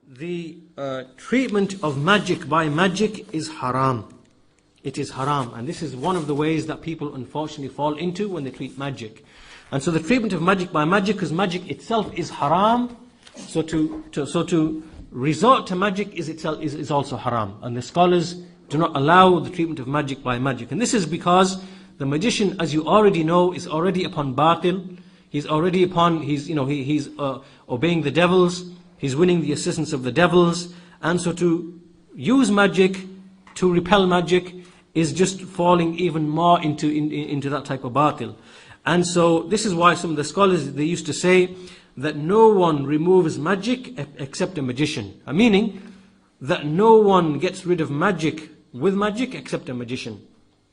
The treatment of magic by magic is haram. It is haram, and this is one of the ways that people unfortunately fall into when they treat magic. And so the treatment of magic by magic, because magic itself is haram, so to resort to magic is also haram. And the scholars do not allow the treatment of magic by magic. And this is because the magician, as you already know, is already upon batil. He's already upon, he's obeying the devils. He's winning the assistance of the devils. And so to use magic, to repel magic, is just falling even more into that type of batil. And so this is why some of the scholars, they used to say that no one removes magic except a magician. Meaning that no one gets rid of magic with magic except a magician.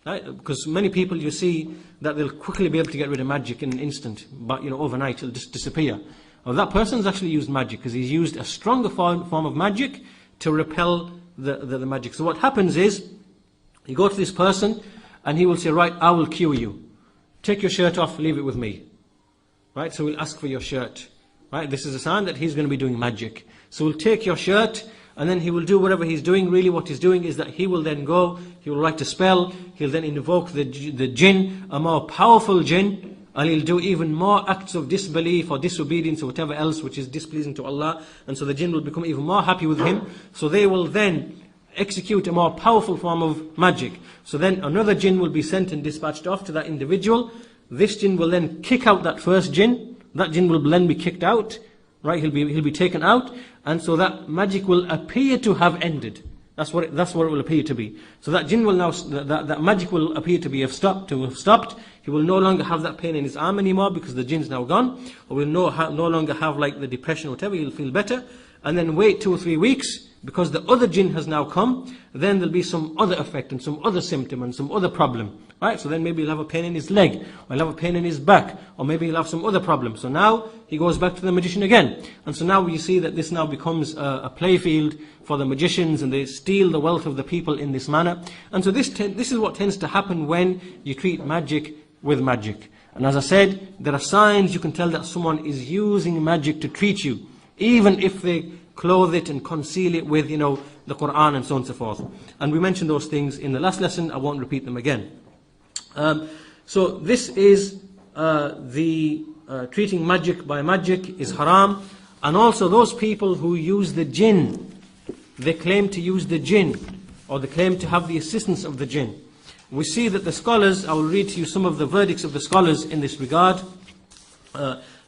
Right? Because many people you see that they'll quickly be able to get rid of magic in an instant, but overnight it'll just disappear. Well, that person's actually used magic because he's used a stronger form of magic to repel the magic. So what happens is, you go to this person and he will say, right, I will cure you. Take your shirt off, leave it with me. Right, so we'll ask for your shirt. Right, this is a sign that he's going to be doing magic. So we'll take your shirt, and then he will do whatever he's doing. Really what he's doing is that he will then go, he will write a spell, he'll then invoke the jinn, a more powerful jinn, and he'll do even more acts of disbelief or disobedience or whatever else which is displeasing to Allah. And so the jinn will become even more happy with him. So they will then execute a more powerful form of magic. So then another jinn will be sent and dispatched off to that individual. This jinn will then kick out that first jinn. That jinn will then be kicked out. Right? He'll be taken out. And so that magic will appear to have ended. That's what it will appear to be. So that jinn will now, that magic will appear to have stopped. He will no longer have that pain in his arm anymore because the jinn's now gone. Or will no longer have like the depression or whatever. He'll feel better. And then wait 2 or 3 weeks, because the other jinn has now come, then there'll be some other effect and some other symptom and some other problem. Right? So then maybe he'll have a pain in his leg, or he'll have a pain in his back, or maybe he'll have some other problem. So now he goes back to the magician again. And so now you see that this now becomes a playfield for the magicians, and they steal the wealth of the people in this manner. And so this is what tends to happen when you treat magic with magic. And as I said, there are signs you can tell that someone is using magic to treat you, even if they clothe it and conceal it with, the Quran and so on and so forth. And we mentioned those things in the last lesson. I won't repeat them again. So this is the treating magic by magic is haram. And also those people who use the jinn, they claim to use the jinn, or they claim to have the assistance of the jinn. We see that the scholars, I will read to you some of the verdicts of the scholars in this regard.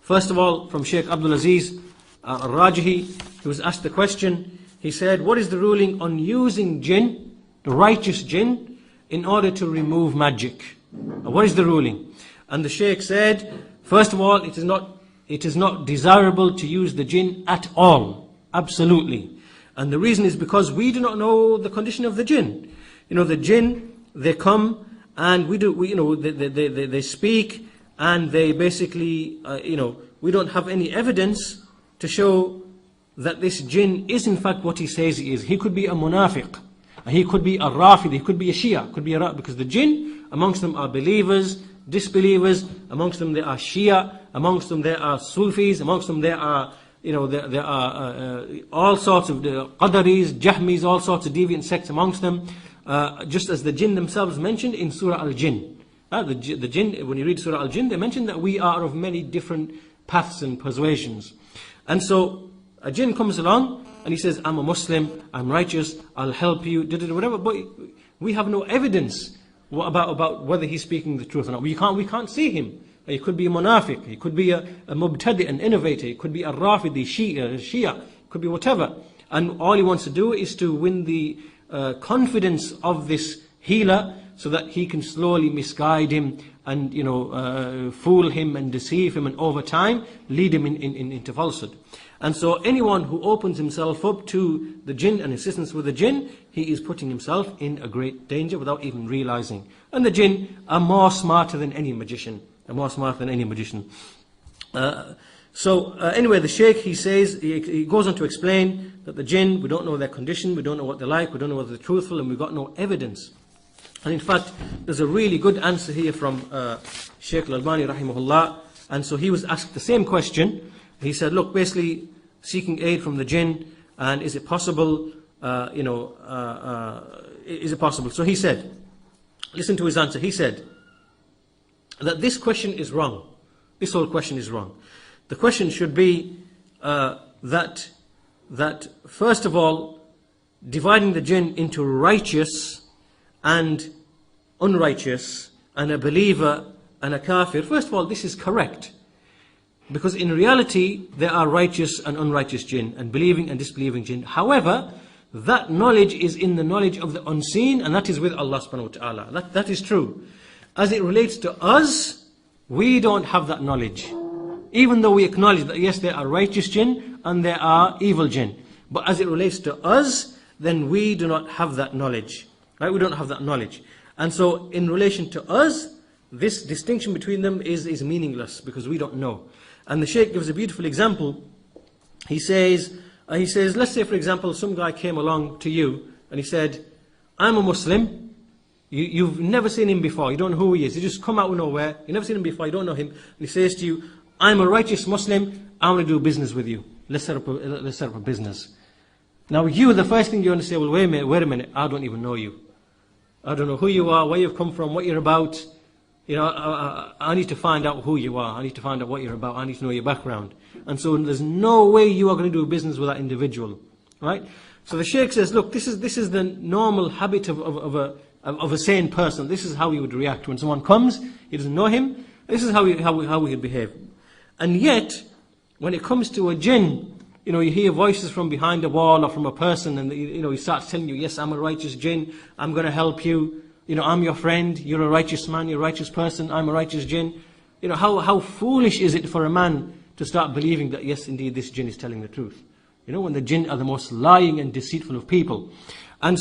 First of all, from Sheikh Abdul Aziz Al-Rajihi, he was asked the question. He said, what is the ruling on using jinn, the righteous jinn, in order to remove magic? What is the ruling? And the Sheikh said, first of all, it is not desirable to use the jinn at all. Absolutely. And the reason is because we do not know the condition of the jinn. The jinn, they come and they speak, and they basically, we don't have any evidence to show that this jinn is in fact what he says he is. He could be a munafiq, he could be a rafid, he could be a Shia, because the jinn, amongst them are believers, disbelievers, amongst them there are Shia, amongst them there are Sufis, amongst them there are, there are all sorts of Qadaris, Jahmis, all sorts of deviant sects amongst them, just as the jinn themselves mentioned in Surah Al-Jinn. The jinn, when you read Surah Al-Jinn, they mention that we are of many different paths and persuasions. And so a jinn comes along and he says, I'm a Muslim, I'm righteous, I'll help you, whatever. But we have no evidence about whether he's speaking the truth or not. We can't see him. He could be a munafiq, he could be a mubtadi, an innovator, he could be a rafidi, Shia, could be whatever. And all he wants to do is to win the confidence of this healer, so that he can slowly misguide him and fool him and deceive him, and over time lead him into falsehood. And so anyone who opens himself up to the jinn and assistance with the jinn, he is putting himself in a great danger without even realizing. And the jinn are more smarter than any magician. Anyway, the Shaykh, he says, he goes on to explain that the jinn, we don't know their condition, we don't know what they're like, we don't know whether they're truthful, and we've got no evidence. And in fact, there's a really good answer here from Shaykh Al-Albani rahimahullah. And so he was asked the same question, he said, look, basically seeking aid from the jinn, and is it possible, is it possible? So he said, listen to his answer. He said that this question is wrong. This whole question is wrong. The question should be that first of all, dividing the jinn into righteous and unrighteous, and a believer and a kafir. First of all, this is correct. Because in reality, there are righteous and unrighteous jinn, and believing and disbelieving jinn. However, that knowledge is in the knowledge of the unseen, and that is with Allah subhanahu wa ta'ala. That is true. As it relates to us, we don't have that knowledge. Even though we acknowledge that yes, there are righteous jinn and there are evil jinn. But as it relates to us, then we do not have that knowledge. Right? We don't have that knowledge. And so in relation to us, this distinction between them is meaningless because we don't know. And the Shaykh gives a beautiful example. He says, let's say for example, some guy came along to you and he said, I'm a Muslim. You've never seen him before. You don't know who he is. He just come out of nowhere. You've never seen him before. You don't know him. And he says to you, I'm a righteous Muslim. I want to do business with you. Let's set up a business. Now you, the first thing you want to say, well, wait a minute. I don't even know you. I don't know who you are, where you've come from, what you're about. I need to find out who you are. I need to find out what you're about. I need to know your background. And so there's no way you are going to do business with that individual, right? So the Shaykh says, look, this is the normal habit of a sane person. This is how he would react when someone comes. He doesn't know him. This is how he would behave. And yet, when it comes to a jinn, you hear voices from behind a wall or from a person, and he starts telling you, yes, I'm a righteous jinn. I'm going to help you. I'm your friend, you're a righteous man, you're a righteous person, I'm a righteous jinn. How foolish is it for a man to start believing that, yes, indeed, this jinn is telling the truth. When the jinn are the most lying and deceitful of people. And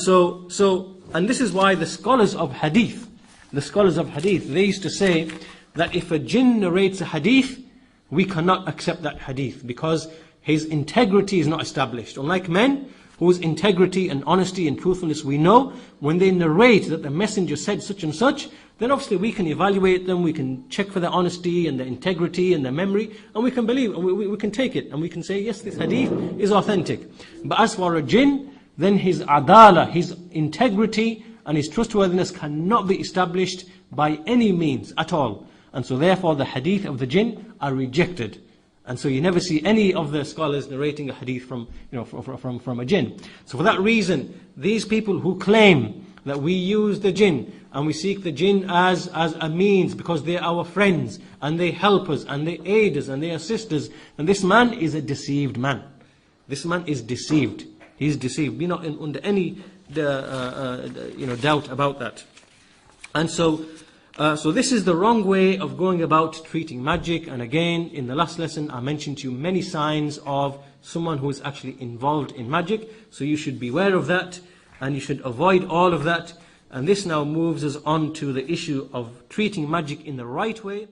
and this is why the scholars of hadith, they used to say that if a jinn narrates a hadith, we cannot accept that hadith because his integrity is not established. Unlike men, whose integrity and honesty and truthfulness we know, when they narrate that the messenger said such and such, then obviously we can evaluate them, we can check for their honesty and their integrity and their memory, and we can believe, and we can take it, and we can say, yes, this hadith is authentic. But as for a jinn, then his adala, his integrity and his trustworthiness cannot be established by any means at all. And so therefore the hadith of the jinn are rejected. And so you never see any of the scholars narrating a hadith from a jinn. So for that reason, these people who claim that we use the jinn and we seek the jinn as a means because they're our friends and they help us and they aid us and they assist us, and this man is a deceived man. This man is deceived. He's deceived. Be not under any doubt about that. And so this is the wrong way of going about treating magic. And again, in the last lesson, I mentioned to you many signs of someone who is actually involved in magic. So you should beware of that, and you should avoid all of that. And this now moves us on to the issue of treating magic in the right way.